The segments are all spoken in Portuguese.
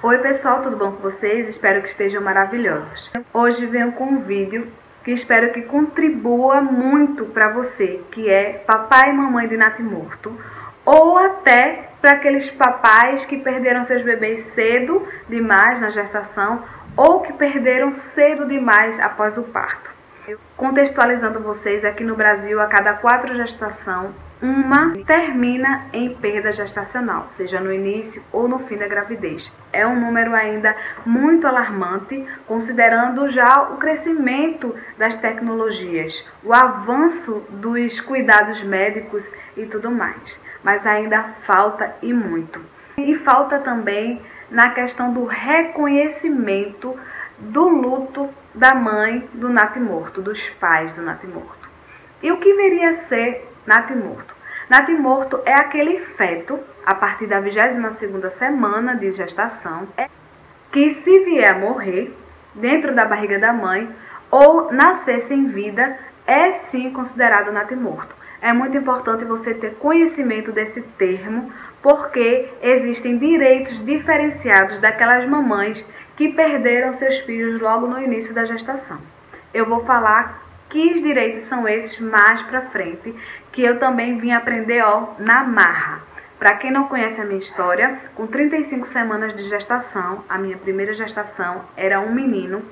Oi pessoal, tudo bom com vocês? Espero que estejam maravilhosos. Hoje venho com um vídeo que espero que contribua muito para você, que é papai e mamãe de natimorto, ou até para aqueles papais que perderam seus bebês cedo demais na gestação ou que perderam cedo demais após o parto. Contextualizando vocês, aqui no Brasil, a cada 4 gestações, uma termina em perda gestacional, seja no início ou no fim da gravidez. É um número ainda muito alarmante, considerando já o crescimento das tecnologias, o avanço dos cuidados médicos e tudo mais. Mas ainda falta e muito. E falta também na questão do reconhecimento do luto da mãe do natimorto, dos pais do natimorto. E o que viria a ser natimorto? Natimorto é aquele feto, a partir da 22ª semana de gestação, que se vier a morrer dentro da barriga da mãe ou nascer sem vida, é sim considerado natimorto. É muito importante você ter conhecimento desse termo, porque existem direitos diferenciados daquelas mamães que perderam seus filhos logo no início da gestação. Eu vou falar que direitos são esses mais pra frente, que eu também vim aprender na marra. Para quem não conhece a minha história, com 35 semanas de gestação, a minha primeira gestação era um menino.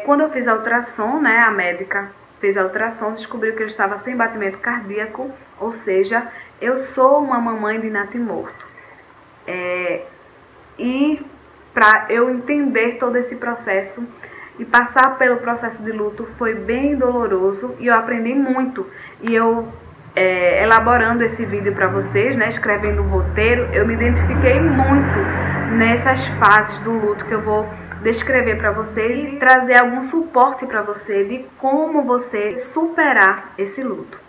Quando eu fiz a ultrassom, a médica fez a ultrassom, descobriu que ele estava sem batimento cardíaco, ou seja, eu sou uma mamãe de natimorto. E para eu entender todo esse processo e passar pelo processo de luto foi bem doloroso e eu aprendi muito. E eu, elaborando esse vídeo para vocês, escrevendo um roteiro, eu me identifiquei muito nessas fases do luto que eu vou descrever para vocês e trazer algum suporte para você de como você superar esse luto.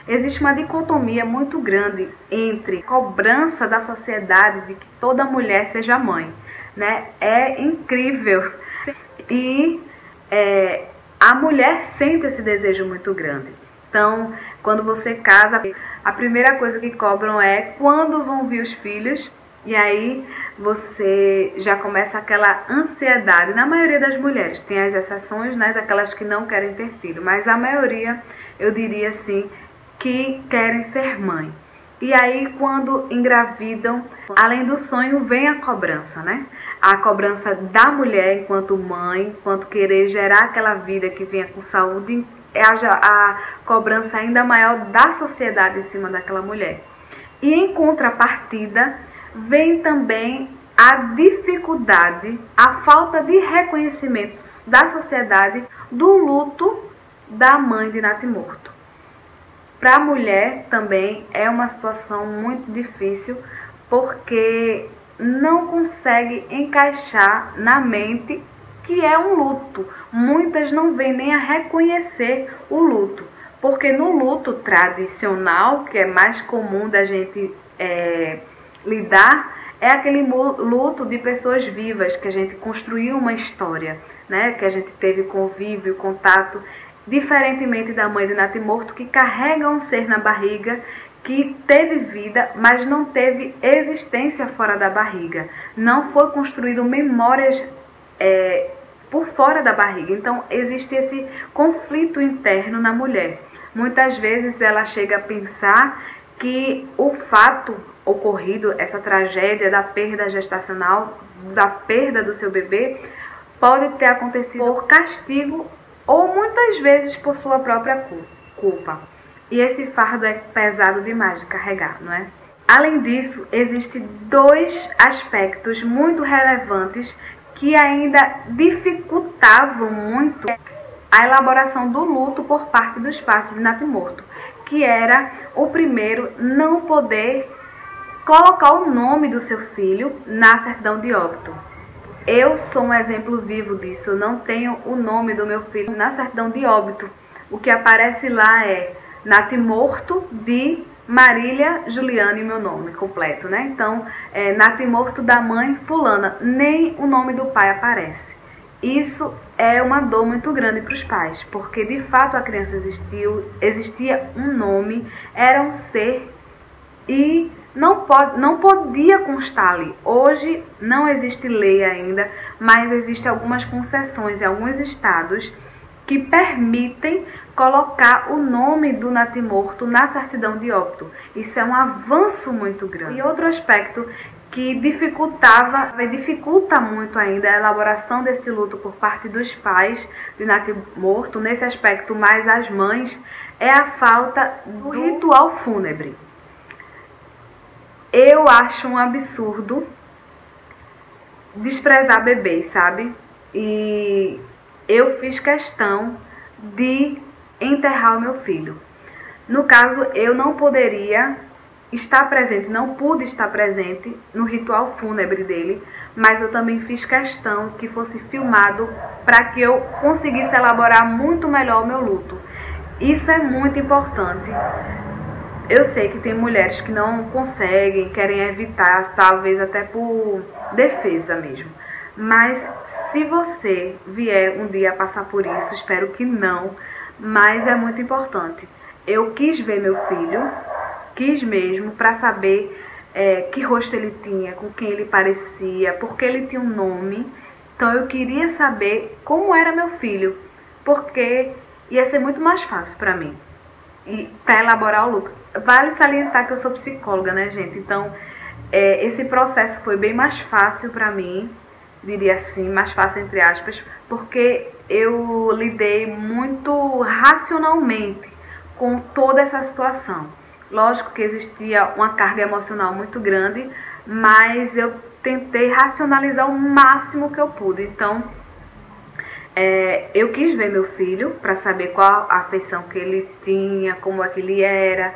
Existe uma dicotomia muito grande entre a cobrança da sociedade de que toda mulher seja mãe, É incrível. E a mulher sente esse desejo muito grande. Então, quando você casa, a primeira coisa que cobram é quando vão vir os filhos. E aí você já começa aquela ansiedade. Na maioria das mulheres, tem as exceções, daquelas que não querem ter filho. Mas a maioria, eu diria assim, que querem ser mãe. E aí, quando engravidam, além do sonho, vem a cobrança, A cobrança da mulher enquanto mãe, enquanto querer gerar aquela vida que venha com saúde, a cobrança ainda maior da sociedade em cima daquela mulher. E em contrapartida, vem também a dificuldade, a falta de reconhecimento da sociedade do luto da mãe de natimorto. Para a mulher também é uma situação muito difícil, porque não consegue encaixar na mente que é um luto. Muitas não vêm nem a reconhecer o luto, porque no luto tradicional, que é mais comum da gente lidar, é aquele luto de pessoas vivas, que a gente construiu uma história, que a gente teve convívio, contato, diferentemente da mãe de natimorto, que carrega um ser na barriga, que teve vida, mas não teve existência fora da barriga. Não foi construído memórias por fora da barriga. Então, existe esse conflito interno na mulher. Muitas vezes ela chega a pensar que o fato ocorrido, essa tragédia da perda gestacional, da perda do seu bebê, pode ter acontecido por castigo ou muitas vezes por sua própria culpa. E esse fardo é pesado demais de carregar, não é? Além disso, existem 2 aspectos muito relevantes que ainda dificultavam muito a elaboração do luto por parte dos pais de natimorto, que era o primeiro, não poder colocar o nome do seu filho na certidão de óbito. Eu sou um exemplo vivo disso. Eu não tenho o nome do meu filho na certidão de óbito. O que aparece lá é natimorto de Marília Juliane, meu nome completo, Então, natimorto da mãe fulana. Nem o nome do pai aparece. Isso é uma dor muito grande para os pais, porque de fato a criança existia um nome, era um ser e não podia constar ali. Hoje não existe lei ainda, mas existem algumas concessões em alguns estados que permitem colocar o nome do natimorto na certidão de óbito. Isso é um avanço muito grande. E outro aspecto que dificulta muito ainda a elaboração desse luto por parte dos pais de natimorto, nesse aspecto mais as mães, é a falta do ritual fúnebre. Eu acho um absurdo desprezar bebês, sabe? E eu fiz questão de enterrar o meu filho. No caso, eu não poderia estar presente, não pude estar presente no ritual fúnebre dele, mas eu também fiz questão que fosse filmado para que eu conseguisse elaborar muito melhor o meu luto. Isso é muito importante. Eu sei que tem mulheres que não conseguem, querem evitar, talvez até por defesa mesmo. Mas se você vier um dia passar por isso, espero que não, mas é muito importante. Eu quis ver meu filho, quis mesmo, para saber que rosto ele tinha, com quem ele parecia, porque ele tinha um nome. Então eu queria saber como era meu filho, porque ia ser muito mais fácil para mim, e para elaborar o luto. Vale salientar que eu sou psicóloga, né, gente? Então esse processo foi bem mais fácil para mim, diria assim, mais fácil entre aspas, porque eu lidei muito racionalmente com toda essa situação. Lógico que existia uma carga emocional muito grande, mas eu tentei racionalizar o máximo que eu pude. Então, eu quis ver meu filho para saber qual a afeição que ele tinha, como é que ele era.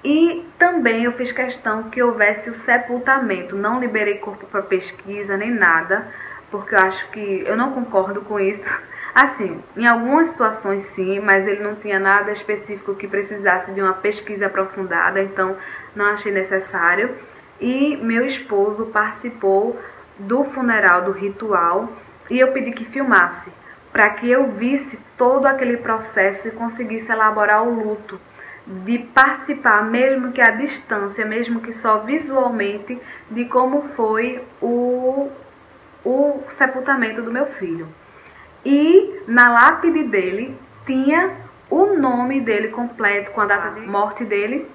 E também eu fiz questão que houvesse o sepultamento. Não liberei corpo para pesquisa nem nada, porque eu acho que eu não concordo com isso. Assim, em algumas situações sim, mas ele não tinha nada específico que precisasse de uma pesquisa aprofundada, então não achei necessário. E meu esposo participou do funeral, do ritual, e eu pedi que filmasse, para que eu visse todo aquele processo e conseguisse elaborar o luto, de participar, mesmo que à distância, mesmo que só visualmente, de como foi o sepultamento do meu filho. E na lápide dele tinha o nome dele completo, com a data de morte dele,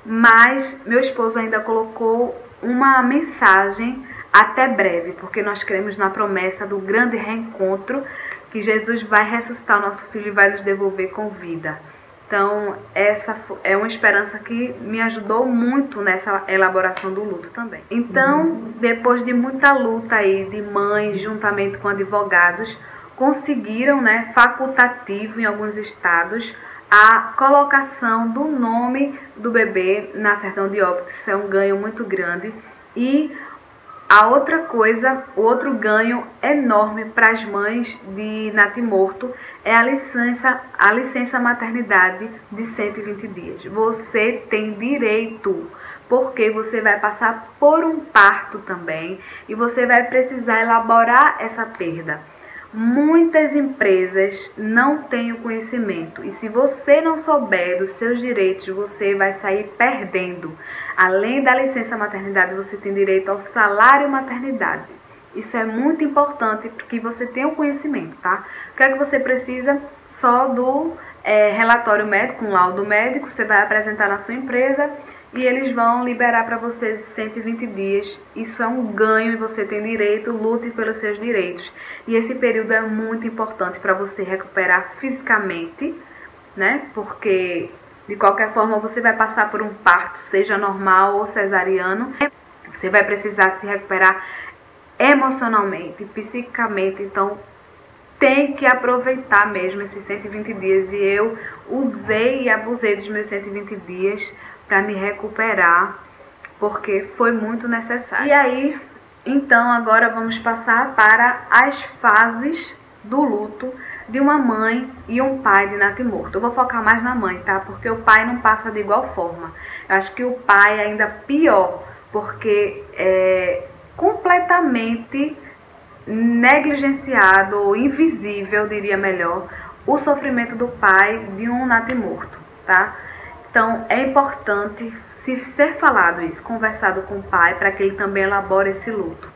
mas meu esposo ainda colocou uma mensagem: até breve, porque nós cremos na promessa do grande reencontro, que Jesus vai ressuscitar o nosso filho e vai nos devolver com vida. Então, essa é uma esperança que me ajudou muito nessa elaboração do luto também. Então, depois de muita luta aí de mães, juntamente com advogados, conseguiram, né, facultativo em alguns estados, a colocação do nome do bebê na certidão de óbito. Isso é um ganho muito grande. E a outra coisa, o outro ganho enorme para as mães de natimorto é a licença maternidade de 120 dias. Você tem direito, porque você vai passar por um parto também e você vai precisar elaborar essa perda. Muitas empresas não têm o conhecimento, e se você não souber dos seus direitos, você vai sair perdendo. Além da licença maternidade, você tem direito ao salário maternidade. Isso é muito importante porque você tenha o conhecimento, tá? O que é que você precisa? Só do relatório médico, um laudo médico, você vai apresentar na sua empresa e eles vão liberar para você 120 dias. Isso é um ganho e você tem direito, lute pelos seus direitos. E esse período é muito importante para você recuperar fisicamente, né? Porque de qualquer forma você vai passar por um parto, seja normal ou cesariano. Você vai precisar se recuperar emocionalmente, psicicamente. Então tem que aproveitar mesmo esses 120 dias. E eu usei e abusei dos meus 120 dias para me recuperar, porque foi muito necessário. E aí, então, agora vamos passar para as fases do luto de uma mãe e um pai de natimorto. Eu vou focar mais na mãe, tá? Porque o pai não passa de igual forma. Eu acho que o pai é ainda pior, porque é completamente negligenciado ou invisível, diria melhor, o sofrimento do pai de um natimorto, tá? Então é importante se ser falado isso, conversado com o pai, para que ele também elabore esse luto.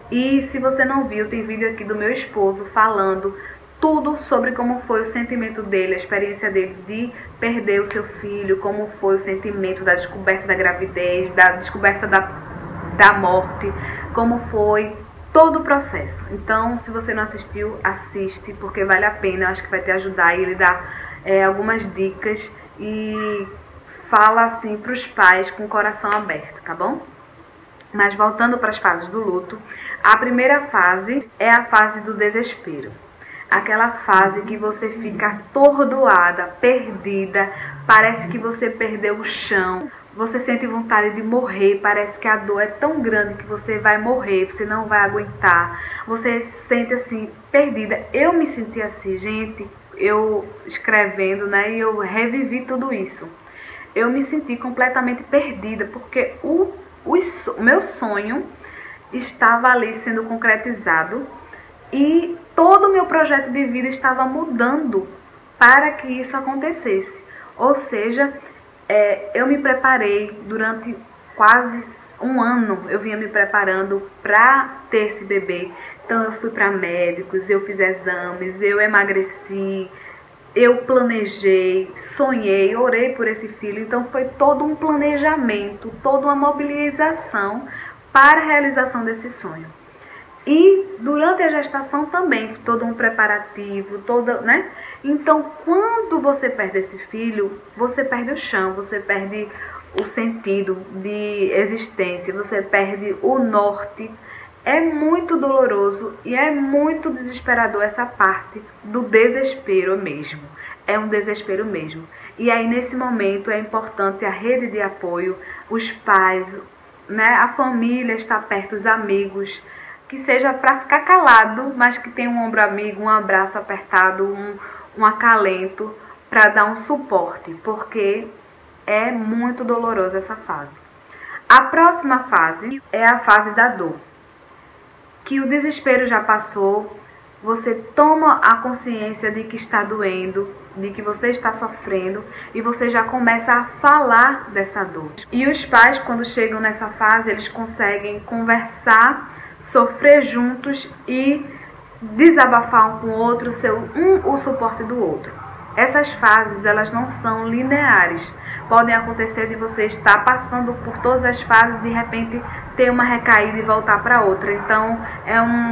E se você não viu, tem vídeo aqui do meu esposo falando tudo sobre como foi o sentimento dele, a experiência dele de perder o seu filho, como foi o sentimento da descoberta da gravidez, da descoberta da morte, como foi todo o processo. Então, se você não assistiu, assiste, porque vale a pena, eu acho que vai te ajudar. E ele dá algumas dicas e fala assim para os pais com o coração aberto, tá bom? Mas voltando para as fases do luto, a primeira fase é a fase do desespero. Aquela fase que você fica atordoada, perdida, parece que você perdeu o chão, você sente vontade de morrer, parece que a dor é tão grande que você vai morrer, você não vai aguentar, você se sente assim, perdida. Eu me senti assim, gente, eu escrevendo, né, e eu revivi tudo isso. Eu me senti completamente perdida, porque o meu sonho estava ali sendo concretizado e todo o meu projeto de vida estava mudando para que isso acontecesse. Ou seja, eu me preparei durante quase um ano, eu vinha me preparando para ter esse bebê. Então eu fui para médicos, eu fiz exames, eu emagreci, eu planejei, sonhei, orei por esse filho. Então foi todo um planejamento, toda uma mobilização para a realização desse sonho. E durante a gestação também, todo um preparativo, né? Então, quando você perde esse filho, você perde o chão, você perde o sentido de existência, você perde o norte. É muito doloroso e é muito desesperador essa parte do desespero mesmo. É um desespero mesmo. E aí, nesse momento, é importante a rede de apoio, os pais, né? A família estar perto, os amigos, que seja para ficar calado, mas que tenha um ombro amigo, um abraço apertado, um acalento, para dar um suporte, porque é muito doloroso essa fase. A próxima fase é a fase da dor, que o desespero já passou, você toma a consciência de que está doendo, de que você está sofrendo e você já começa a falar dessa dor. E os pais, quando chegam nessa fase, eles conseguem conversar, sofrer juntos e desabafar um com o outro, o suporte do outro. Essas fases, elas não são lineares. Podem acontecer de você estar passando por todas as fases, de repente ter uma recaída e voltar para outra. Então,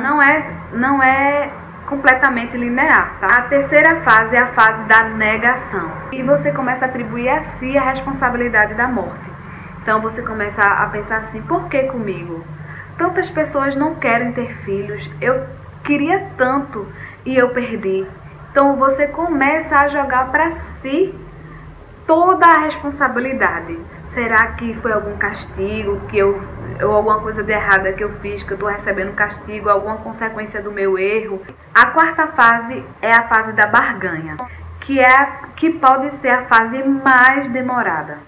não é completamente linear, tá? A terceira fase é a fase da negação. E você começa a atribuir a si a responsabilidade da morte. Então, você começa a pensar assim, por que comigo? Tantas pessoas não querem ter filhos, eu queria tanto e eu perdi. Então você começa a jogar para si toda a responsabilidade. Será que foi algum castigo, ou alguma coisa de errada que eu fiz, que eu estou recebendo castigo, alguma consequência do meu erro? A quarta fase é a fase da barganha, que pode ser a fase mais demorada.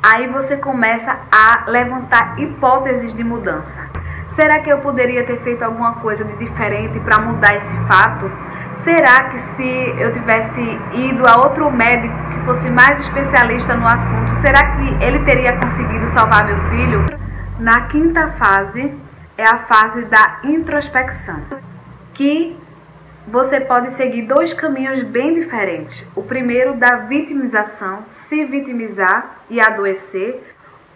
Aí você começa a levantar hipóteses de mudança. Será que eu poderia ter feito alguma coisa de diferente para mudar esse fato? Será que se eu tivesse ido a outro médico que fosse mais especialista no assunto, será que ele teria conseguido salvar meu filho? Na quinta fase é a fase da introspecção, que você pode seguir dois caminhos bem diferentes. O primeiro da vitimização, se vitimizar e adoecer,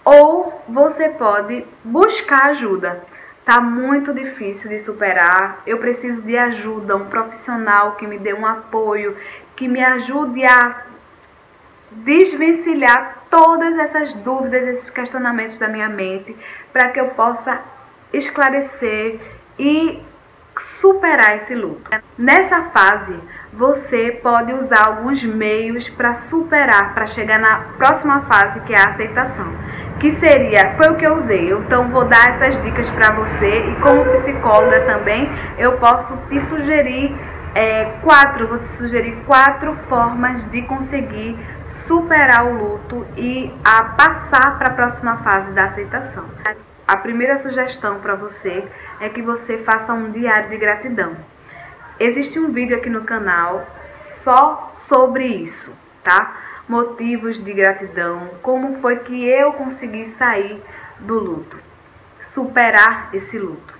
ou você pode buscar ajuda. Tá muito difícil de superar, eu preciso de ajuda, um profissional que me dê um apoio, que me ajude a desvencilhar todas essas dúvidas, esses questionamentos da minha mente, para que eu possa esclarecer e superar esse luto. Nessa fase, você pode usar alguns meios para superar, para chegar na próxima fase, que é a aceitação. Que foi o que eu usei. Então vou dar essas dicas para você, e como psicóloga também eu posso te sugerir vou te sugerir 4 formas de conseguir superar o luto e a passar para a próxima fase da aceitação. A primeira sugestão para você é que você faça um diário de gratidão. Existe um vídeo aqui no canal só sobre isso, tá? motivos de gratidão, como foi que eu consegui sair do luto, superar esse luto.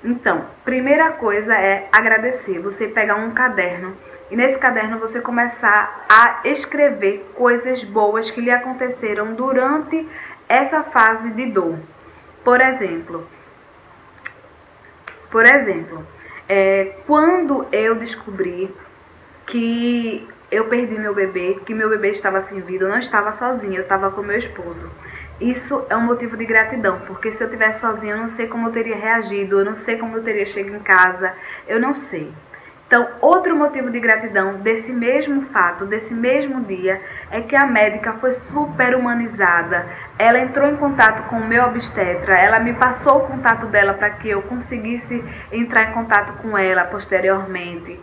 Então, primeira coisa é agradecer, você pegar um caderno e nesse caderno você começar a escrever coisas boas que lhe aconteceram durante essa fase de dor. Por exemplo, quando eu descobri que eu perdi meu bebê, que meu bebê estava sem vida, eu não estava sozinha, eu estava com meu esposo. Isso é um motivo de gratidão, porque se eu estivesse sozinha, eu não sei como eu teria reagido, eu não sei como eu teria chegado em casa, eu não sei. Então, outro motivo de gratidão desse mesmo fato, desse mesmo dia, é que a médica foi super humanizada. Ela entrou em contato com o meu obstetra, ela me passou o contato dela para que eu conseguisse entrar em contato com ela posteriormente.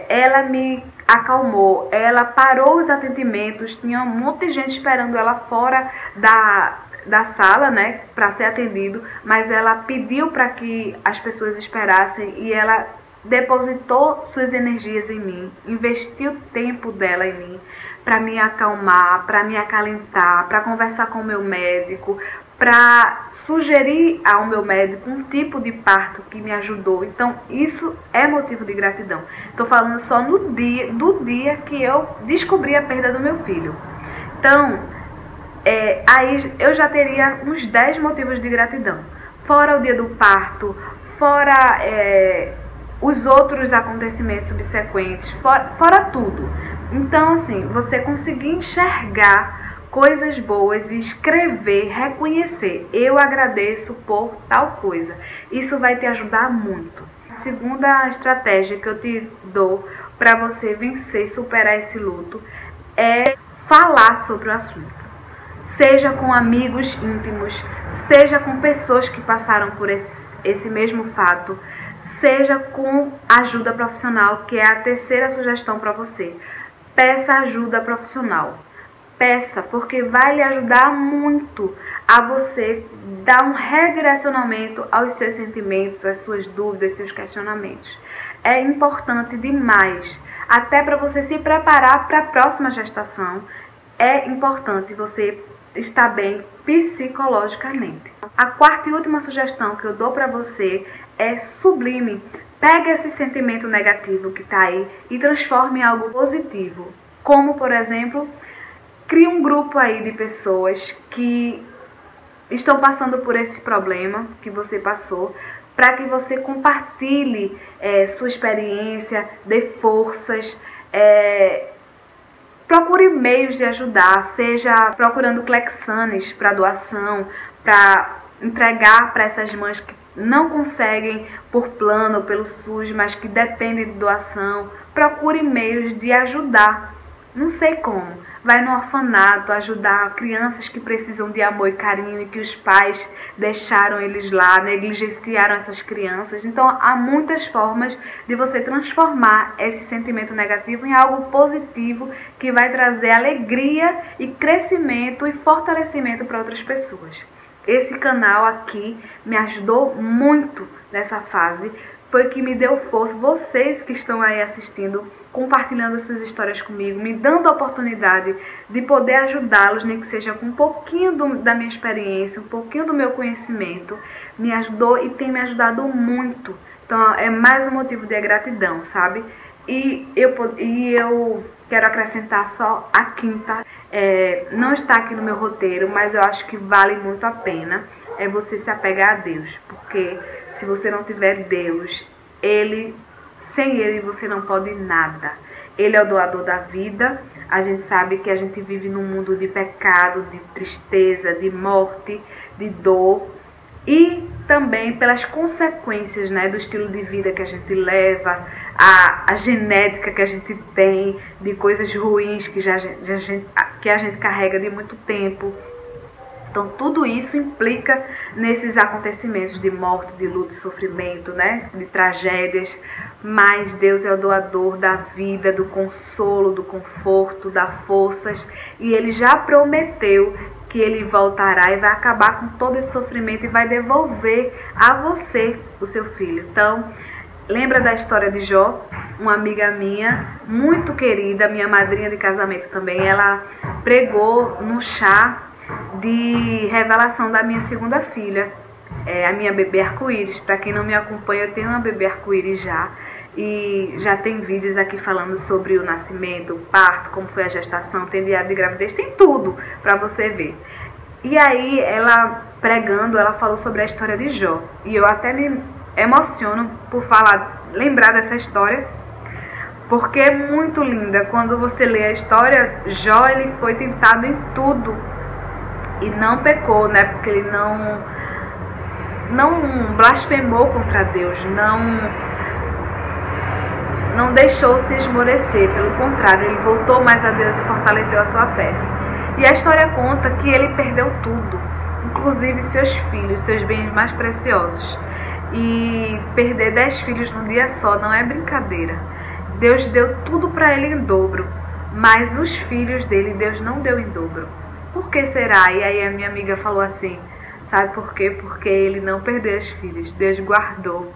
Ela me acalmou, ela parou os atendimentos, tinha um monte de gente esperando ela fora da sala, né, para ser atendido, mas ela pediu para que as pessoas esperassem e ela depositou suas energias em mim, investiu o tempo dela em mim, para me acalmar, para me acalentar, para conversar com o meu médico, para sugerir ao meu médico um tipo de parto que me ajudou. Então, isso é motivo de gratidão. Estou falando só do dia que eu descobri a perda do meu filho. Então, aí eu já teria uns 10 motivos de gratidão. Fora o dia do parto, fora os outros acontecimentos subsequentes, fora tudo. Então, assim, você conseguir enxergar coisas boas e escrever, reconhecer, eu agradeço por tal coisa. Isso vai te ajudar muito. A segunda estratégia que eu te dou para você vencer e superar esse luto é falar sobre o assunto. Seja com amigos íntimos, seja com pessoas que passaram por esse mesmo fato, seja com ajuda profissional, que é a terceira sugestão para você. Peça ajuda profissional. Peça, porque vai lhe ajudar muito a você dar um redirecionamento aos seus sentimentos, às suas dúvidas, seus questionamentos. É importante demais, até para você se preparar para a próxima gestação. É importante você estar bem psicologicamente. A quarta e última sugestão que eu dou para você é sublime. Pega esse sentimento negativo que está aí e transforme em algo positivo. Como, por exemplo, crie um grupo aí de pessoas que estão passando por esse problema que você passou, para que você compartilhe sua experiência, dê forças, procure meios de ajudar, seja procurando clexanes para doação, para entregar para essas mães que não conseguem por plano ou pelo SUS, mas que dependem de doação. Procure meios de ajudar. Não sei como. Vai no orfanato ajudar crianças que precisam de amor e carinho e que os pais deixaram eles lá, negligenciaram essas crianças. Então, há muitas formas de você transformar esse sentimento negativo em algo positivo que vai trazer alegria e crescimento e fortalecimento para outras pessoas. Esse canal aqui me ajudou muito nessa fase, foi que me deu força, vocês que estão aí assistindo, compartilhando suas histórias comigo, me dando a oportunidade de poder ajudá-los, nem que seja com um pouquinho da minha experiência, um pouquinho do meu conhecimento, me ajudou e tem me ajudado muito. Então é mais um motivo de gratidão, sabe? E eu quero acrescentar só a quinta, não está aqui no meu roteiro, mas eu acho que vale muito a pena, é você se apegar a Deus, porque se você não tiver Deus, sem Ele você não pode nada. Ele é o doador da vida. A gente sabe que a gente vive num mundo de pecado, de tristeza, de morte, de dor. E também pelas consequências, né, do estilo de vida que a gente leva, a genética que a gente tem, de coisas ruins que a gente carrega de muito tempo. Então, tudo isso implica nesses acontecimentos de morte, de luto, de sofrimento, né? De tragédias. Mas Deus é o doador da vida, do consolo, do conforto, das forças. E Ele já prometeu que Ele voltará e vai acabar com todo esse sofrimento e vai devolver a você o seu filho. Então, lembra da história de Jó? Uma amiga minha, muito querida, minha madrinha de casamento também, ela pregou no chá de revelação da minha segunda filha, a minha bebê arco-íris. Para quem não me acompanha, eu tenho uma bebê arco-íris já, e já tem vídeos aqui falando sobre o nascimento, o parto, como foi a gestação, tem diário de gravidez, tem tudo para você ver. E aí, ela pregando, ela falou sobre a história de Jó, e eu até me emociono por lembrar dessa história, porque é muito linda. Quando você lê a história, Jó, ele foi tentado em tudo e não pecou, né? Porque ele não blasfemou contra Deus, não deixou se esmorecer, pelo contrário, ele voltou mais a Deus e fortaleceu a sua fé. E a história conta que ele perdeu tudo, inclusive seus filhos, seus bens mais preciosos. E perder 10 filhos num dia só não é brincadeira. Deus deu tudo para ele em dobro, mas os filhos dele Deus não deu em dobro. Por que será? E aí a minha amiga falou assim, sabe por quê? Porque ele não perdeu os filhos, Deus guardou.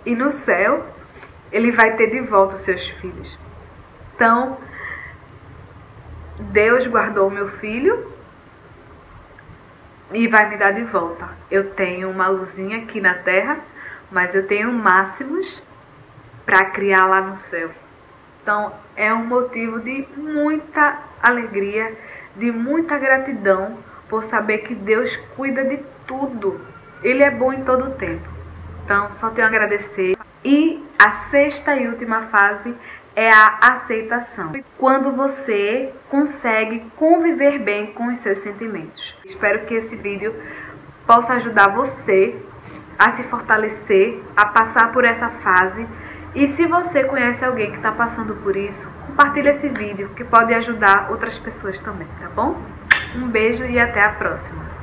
E no céu, ele vai ter de volta os seus filhos. Então, Deus guardou o meu filho e vai me dar de volta. Eu tenho uma luzinha aqui na terra, mas eu tenho máximos para criar lá no céu. Então, é um motivo de muita alegria, de muita gratidão por saber que Deus cuida de tudo. Ele é bom em todo o tempo. Então, só tenho a agradecer. E a sexta e última fase é a aceitação. Quando você consegue conviver bem com os seus sentimentos. Espero que esse vídeo possa ajudar você a se fortalecer, a passar por essa fase. E se você conhece alguém que está passando por isso, compartilhe esse vídeo, que pode ajudar outras pessoas também, tá bom? Um beijo e até a próxima!